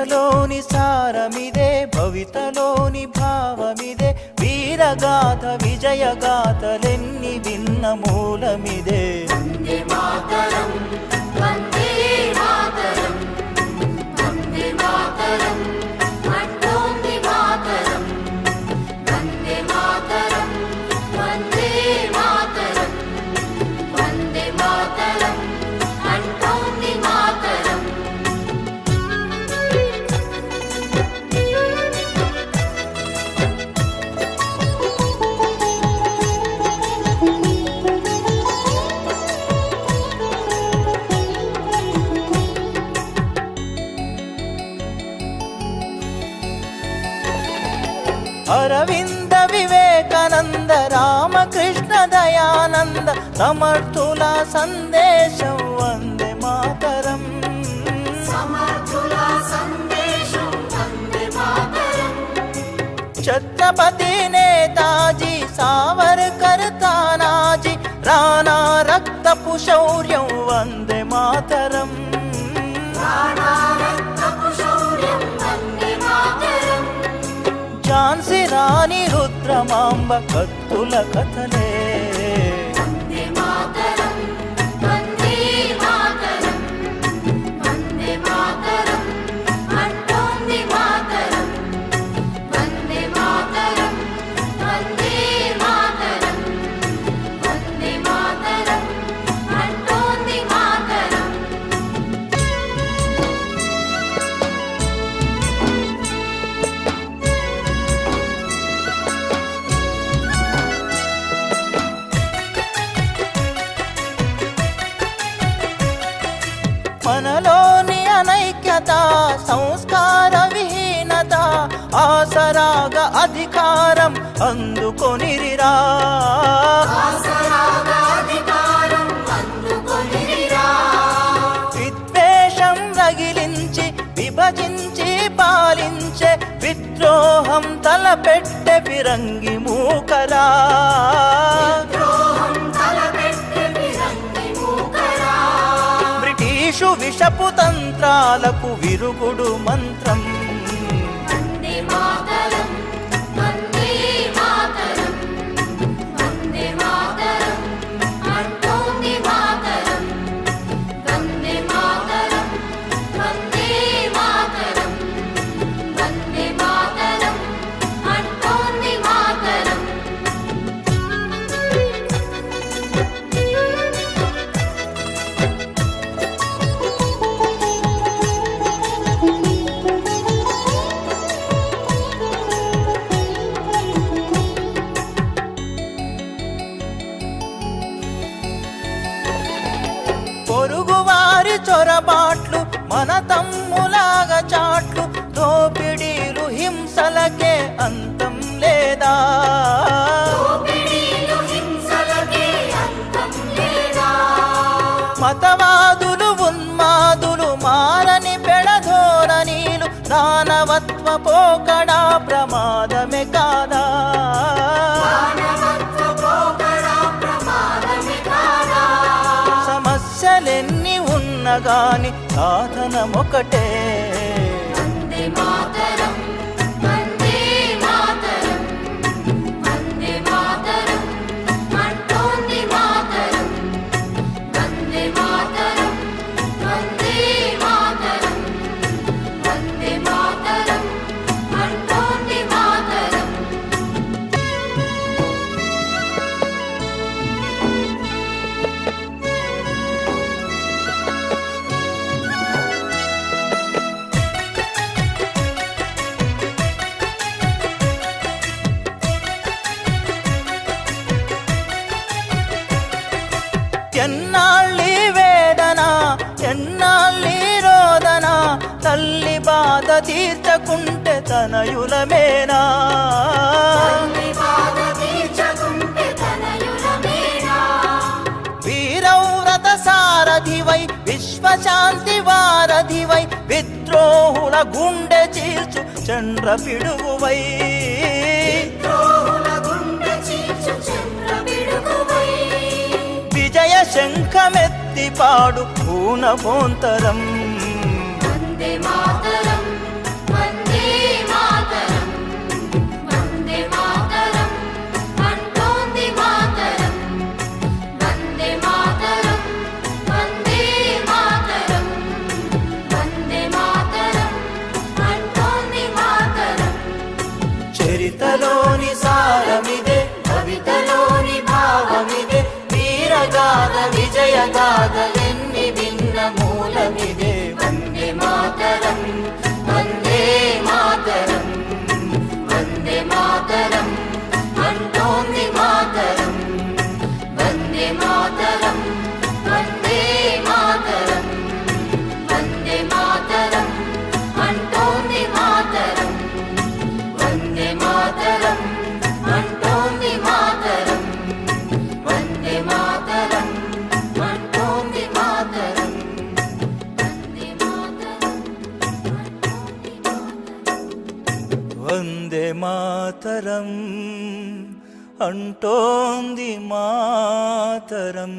కవితలోని సారమిదే, భవితలోని భావమిదే, వీరగాథ విజయగాథలెన్ని విన్న మూలమిదే. వందే మాతరం, వందే మాతరం, వందే మాతరం అంటోంది మాతరం. వందే మాతరం, వందే మాతరం, వందే మాతరం అంటోంది మాతరం. అరవింద వివేకానంద రామకృష్ణ దయానంద సమర్థుల సందేశం వందే మాతరం. సమర్థుల సందేశం వందే మాతరం. ఛత్రపతి నేతాజీ సావర్కర్ తానాజీ రాణా రక్తపు శౌర్యం వందే మాతరం. రాణా రక్తపు శౌర్యం వందే మాతరం. ఝాన్సీ రాణి రుద్రమాంబ కత్తుల కథలే. వందే మాతరం, వందే మాతరం, వందే మాతరం అంటోంది మాతరం. వందే మాతరం, వందే మాతరం, వందే మాతరం అంటోంది మాతరం. మనలోని అనైక్యత సంస్కార విహీనత ఆసరాగా అధికారం అందుకొనిరిరా. ఆసరాగా అధికారం అందుకొనిరా. విద్వేషం రగిలించి విభజించి పాలించే విద్రోహం తలపెట్టె ఫిరంగి మూకరా. ద్రోహం తలపెట్టె ఫిరంగి మూకరా. బ్రిటిషు విషపు తంత్రాలకు విరుగుడు మంత్రం. వందే మాతరం, వందే మాతరం, వందే మాతరం అంటోంది మాతరం. వందే మాతరం, వందే మాతరం, వందే మాతరం అంటోంది మాతరం. పొరుగువారి చొరబాట్లు మన తమ్ములాగా చాట్లు, దోపిడీలు హింసలకే అంతం లేదా. దోపిడీలు హింసలకే అంతం లేదా. మతవాదులు ఉన్మాదులు మారని పెడధోరణీలు దానవత్వ పోకడా ప్రమాదమే కాదా. మానవత్వ పోకడా ప్రమాదమే కాదా. సమస్యలెన్ని ఉన్నగాని సాధనమొకటే. వందే మాతరం, వందే మాతరం, వందే మాతరం అంటోంది మాతరం. వందే మాతరం, వందే మాతరం, వందే మాతరం అంటోంది మాతరం. ఎన్నాళ్ళీ వేదన ఎన్నాళ్ళీ రోదన, తల్లి బాధ తీర్చకుంటే తనయులమేనా. తల్లి బాధ తీర్చకుంటే తనయులమేనా. వీరవ్రత సారథివై విశ్వశాంతి వారధివై విద్రోహుల గుండె చీల్చు చంద్ర పిడుగువై. ద్రోహుల గుండె చీల్చు చంద్ర పిడుగువై. విజయ శంఖమెత్తి పాడు పూనభోంతరం. వందే మాతరం, గాథలెన్ని విన్న మూలమిదే వందే మాతరం వందే మాతరం వందే మాతరం అంటోంది మాతరం వందే మాతరం వందే మాతరం వందే మాతరం అంటోంది మాతరం వందే మాతరం అంటోంది మాతరం వందే మాతరం అంటోంది మాతరం వందే మాతరం వందే మాతరం అంటోంది మాతరం.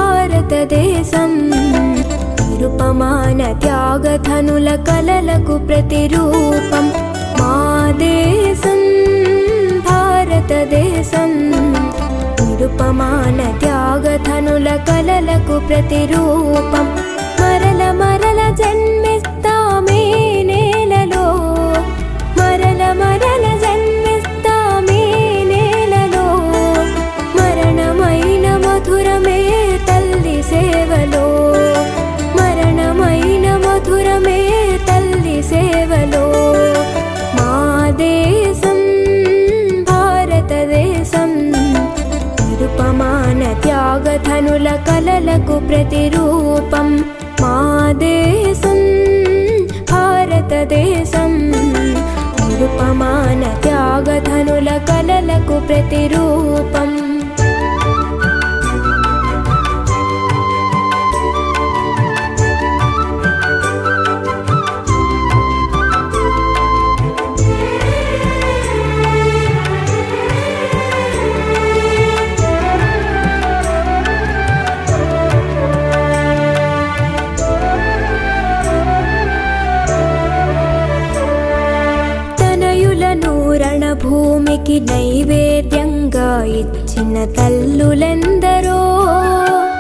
భారతదేశం నిరుపమాన త్యాగధనుల కలలకు ప్రతిరూపం మా దేశం భారతదేశం నిరుపమాన త్యాగధనుల కలలకు ప్రతిరూపం మరల మరల జన్మిస్తామే నేలలో మరల మరల జన్మిస్తామే నేలలో మరణమైన మధురమే తల్లి సేవలో మరణమైన మధురమే తల్లి సేవలో మా దేశం భారతదేశం నిరుపమాన త్యాగధనుల కలలకు ప్రతిరూపం మా దేశం భారతదేశం నిరుపమాన త్యాగధనుల కలలకు ప్రతిరూపం. భూమికి నైవేద్యంగా ఇచ్చిన తల్లులెందరో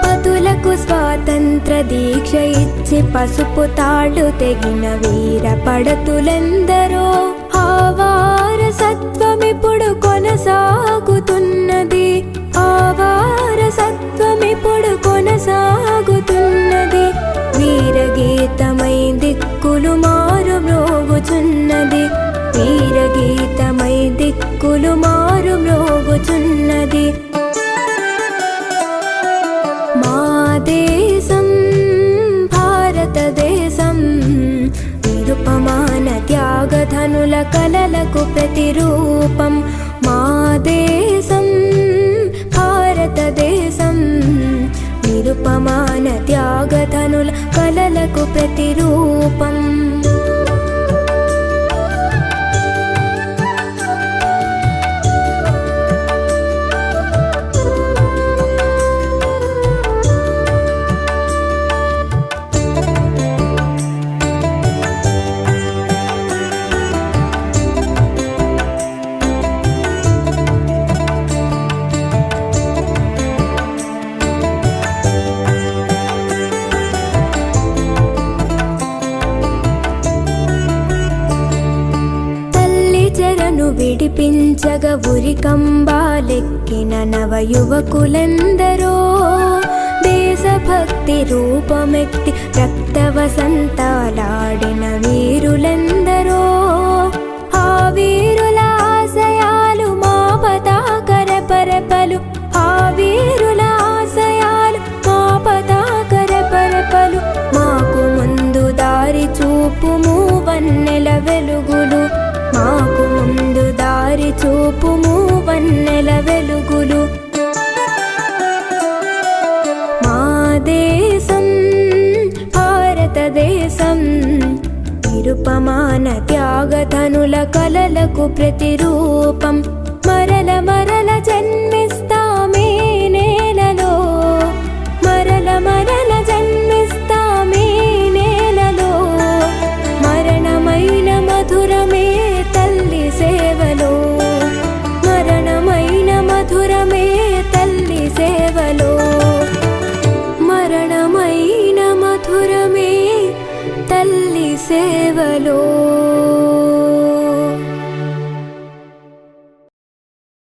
పతులకు స్వాతంత్ర దీక్ష ఇచ్చి పసుపు తాళ్ళు తెగిన వీర పడతులెందరో ఆ వారసత్వమిప్పుడు కొనసాగుతున్నది ఆ వారసత్వమిప్పుడు కొనసాగుతున్నది వీరగీతమై దిక్కులు మారు మ్రోగుచున్నది వీరగీతమై దిక్కులు మారు మ్రోగుచున్నది మా దేశం భారతదేశం నిరుపమాన త్యాగధనుల కలలకు ప్రతిరూపం మా దేశం భారతదేశం నిరుపమాన త్యాగధనుల కలలకు ప్రతిరూపం. విడిపించగ ఉరికంబాలెక్కిన నవ యువకులెందరో దేశభక్తి రూపమెత్తి రక్త వసంతాలాడిన వీరులెందరో ఆ వీరుల ఆశయాలు మా పతాకర పరపలు ఆ వీరుల ఆశయాలు మా పతాకర పరపలు మాకు ముందు దారి చూపుము వన్నెల వెలుగులు మాకు ముందు దారి చూపుము వన్నెల వెలుగులు మా దేశం భారతదేశం నిరుపమాన త్యాగధనుల కలలకు ప్రతిరూపం మరల మరల